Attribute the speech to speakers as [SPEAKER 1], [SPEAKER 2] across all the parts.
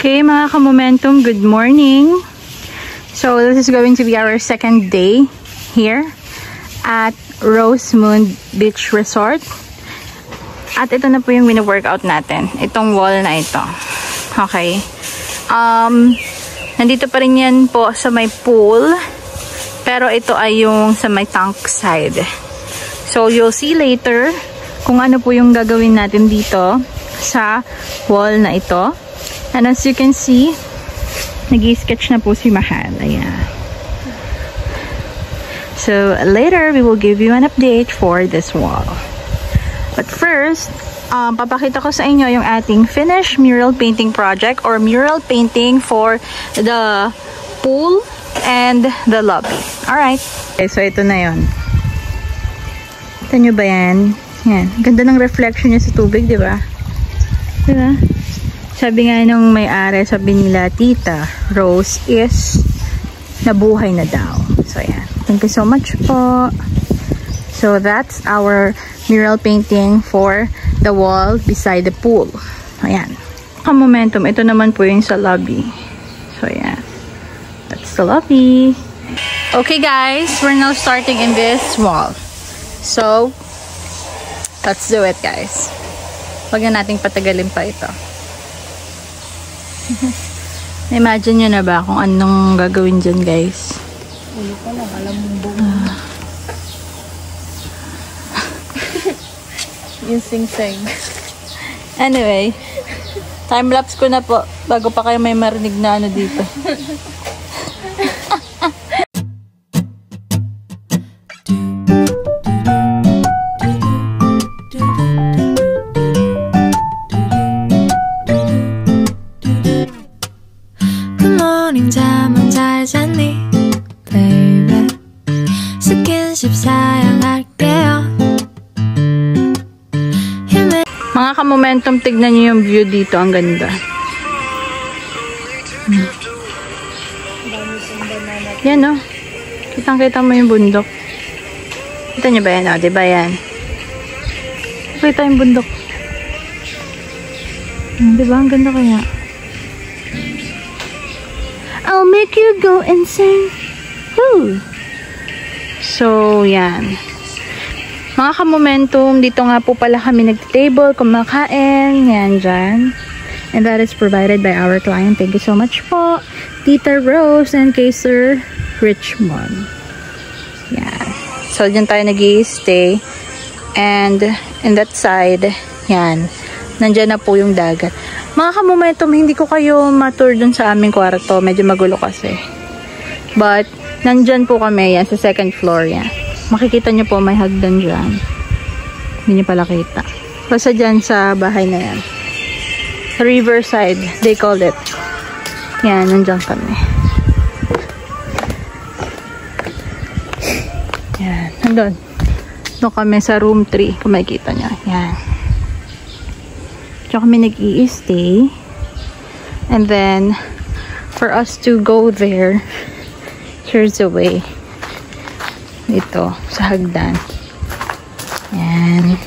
[SPEAKER 1] Okay, mga ka-momentum, good morning. So, this is going to be our second day here at Rosemoon Beach Resort. At ito na po yung wino-workout natin. Itong wall na ito. Okay. Nandito pa rin yan po sa may pool. Pero ito ay yung sa may tank side. So, you'll see later kung ano po yung gagawin natin dito sa wall na ito. And as you can see, nag-sketch na po si Mahal. Ayan. So, later, we will give you an update for this wall. But first, papakita ko sa inyo yung ating finished mural painting project or mural painting for the pool and the lobby. Alright. Okay, so ito na yun. Kita nyo ba yan? Yan. Ganda ng reflection niya sa tubig, di ba? Di ba? Sabi nga nung may-ari, sabi nila, Tita Rose is nabuhay na daw. So, yan. Thank you so much po. So, that's our mural painting for the wall beside the pool. Ayan. Momentum, ito naman po yung sa lobby. So, yan. That's the lobby. Okay, guys. We're now starting in this wall. So, let's do it, guys. Huwag na nating patagalin pa ito. Imagine nyo na ba kung anong gagawin dyan, guys?
[SPEAKER 2] Ulo pa lang, alam mong buong. Yung sing-sing.
[SPEAKER 1] Anyway, time-lapse ko na po bago pa kayo may marinig na ano dito.
[SPEAKER 3] 잠은 잘 잤니, baby? 스킨십 사양할게요.
[SPEAKER 1] Mga ka-momentum, tignan nyo yung view dito. Ang ganda. Yan, oh. Kitang-kita mo yung bundok. Kita nyo ba yan, oh? Diba yan? Kita yung bundok. Diba? Ang ganda kaya. I'll make you go insane. Woo! So, yan. Mga ka-momentum, dito nga po pala kami nag-table, kumakain, yan dyan. And that is provided by our client. Thank you so much po, Tita Rose and kay Sir Richmond. Yan. So, dyan tayo nag-i-stay. And in that side, yan. Nandyan na po yung dagat. Mga ka-momentum, hindi ko kayo matur dun sa aming kwarto. Medyo magulo kasi. But, nandyan po kami yan sa second floor yan. Makikita nyo po may hagdan dyan. Hindi nyo pala kita. Basta dyan sa bahay na yan. Riverside, they call it. Yan, nandyan kami. Yan, nandun. Doon kami sa room 3, kung makikita nyo. Yan. Diyan kami nag-i-stay. And then, for us to go there, here's the way. Ito, sa hagdan. Yan.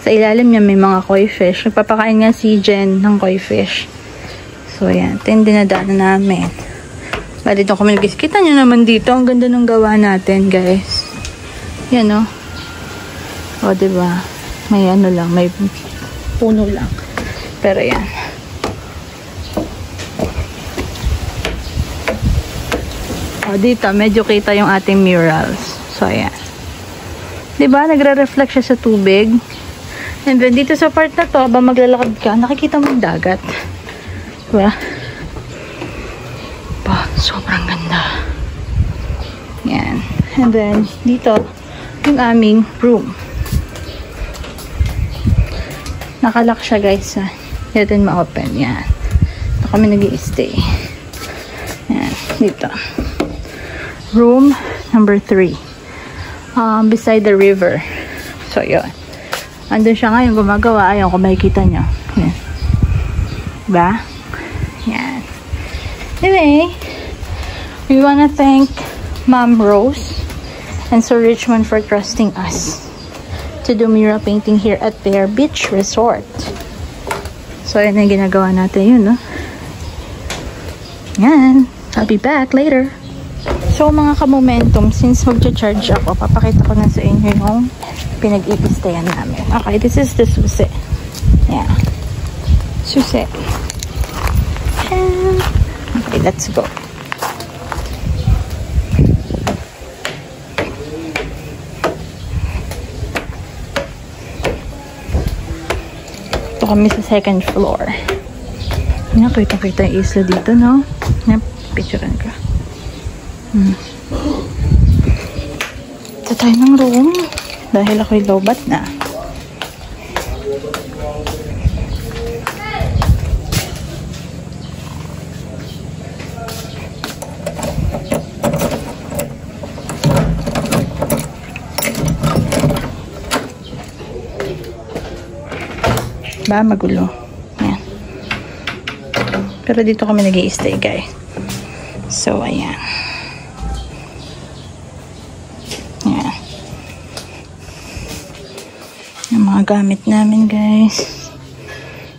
[SPEAKER 1] Sa ilalim niya may mga koi fish. Nagpapakain nga si Jen ng koi fish. So, yan. Ito yung dinadaanan namin. Bali, dito kami nag-i-stay. Kita nyo naman dito. Ang ganda ng gawa natin, guys. Yan, oh. O, diba? May ano lang, may puno lang. Pero yan. O, dito, medyo kita yung ating murals. So, ayan. Diba? Nagre-reflect siya sa tubig. And then, dito sa part na to, habang maglalakad ka, nakikita mo yung dagat. Diba? Ba, sobrang ganda. Yan. And then, dito, yung aming room. Nakalock siya, guys. Hindi natin ma-open. Yan. Ito kami nag-i-stay. Yan. Dito. Room number 3. Beside the river. So, yun. Andun siya ngayon gumagawa. Ayun, kung makikita nyo. Yan. Diba? Yan. Anyway, we wanna thank Ma'am Rose and Sir Richmond for trusting us to do mural painting here at their beach resort. So, yan ang ginagawa natin yun, no? Yan. I'll be back later. So mga ka-momentum, since magcha-charge ako, papakita ko na sa inyo yung pinag-ipistayan namin. Okay, this is the susi. Yeah. Susi. And, okay, let's go. Ito kami sa second floor. Nakita yung isla dito, no? Picturean ka. Ito tayo ng room. Dahil ako'y lobat na. Ba, magulo. Ayan. Pero dito kami nag-i-stay, guys. So, ayan. Ayan. Yung mga gamit namin, guys.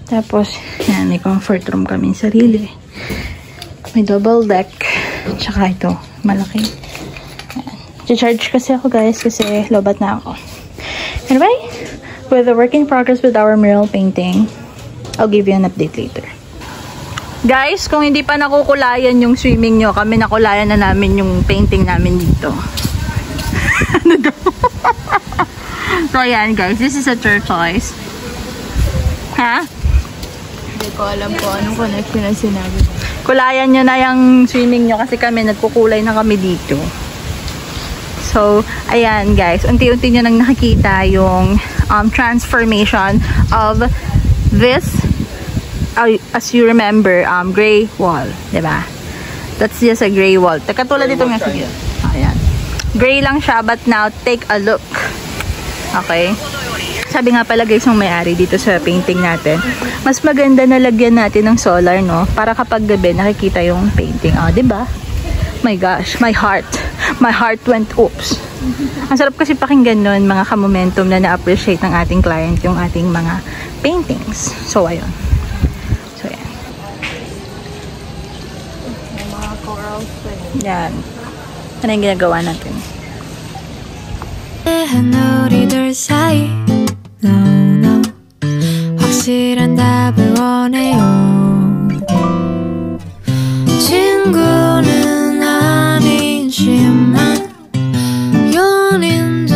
[SPEAKER 1] Tapos, ayan, may comfort room kami sarili. May double deck. Tsaka ito, malaki. Ayan. Charge kasi ako, guys, kasi lobat na ako. Anyway, with the work in progress with our mural painting, I'll give you an update later. Guys, kung hindi pa nakukulayan yung swimming nyo, kami nakulayan na namin yung painting namin dito. Ano daw? So, ayan guys, this is a turquoise. Ha?
[SPEAKER 2] Hindi ko alam po anong connection na sinabi.
[SPEAKER 1] Kulayan nyo na yung swimming nyo kasi kami nagkukulay na kami dito. So, ayan guys, unti-unti nyo nang nakikita yung transformation of this, as you remember, gray wall, diba? That's just a gray wall. Katulad dito nga sige. Ayan. Gray lang siya, but now take a look. Okay? Sabi nga pala guys, yung may-ari dito sa painting natin, mas maganda na lagyan natin ng solar, no? Para kapag gabi nakikita yung painting. Diba? My gosh, my heart went oops. Ang sarap kasi pakinggan nun, mga ka-momentum na na-appreciate ng ating client yung ating mga paintings. So, ayun. So, ayan.
[SPEAKER 2] May mga corals pa yun.
[SPEAKER 1] Yan. Ano yung ginagawa natin?
[SPEAKER 3] 하늘이들 사이 No, no 확실한 답을 원해요 친구는 아니지만 연인도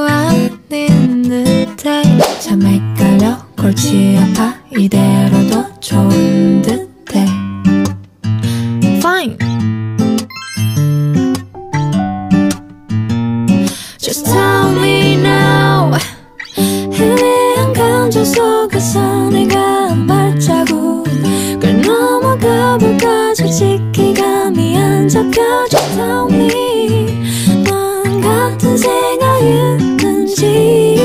[SPEAKER 3] 아닌 듯해 참 헷갈려 골치 아파 이대로도 좋은 듯해 Fine Just tell me now 희미한 감정 속에서 내가 한 발자국을 넘어가 볼까 솔직히 감이 안 잡혀 Just tell me 넌 같은 생각 있는지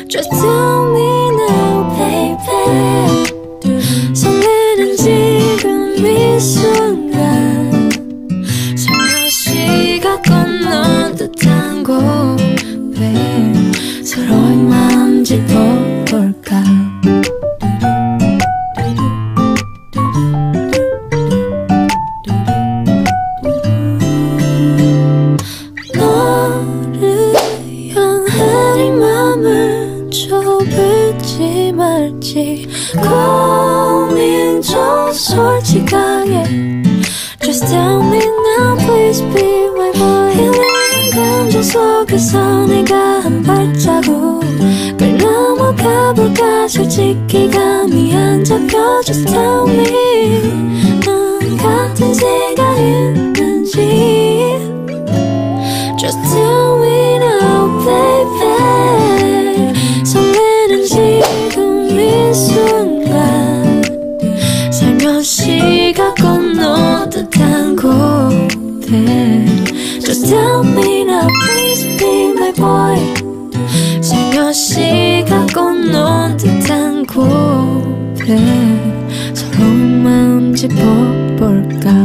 [SPEAKER 3] Just tell me now baby 설레는 지금 이 순간 살며시가 건넌 듯한 곳에 서로의 마음 짚어볼까 너를 향한 이 맘을 좁을지 말지 고민 좀 솔직하게 Just tell me now please be my boy 희미한 감정 속에서 내가 한 발자국을 넘어가 볼까 솔직히 감이 안 잡혀 Just tell me 넌 같은 생각 있는지 Just tell me now baby 설레는 지금 이 순간 살며시가 건너 듯한 곳에 Just tell me now please be my boy 살며시가 건너 듯한 곳에 서로의 마음 짚어볼까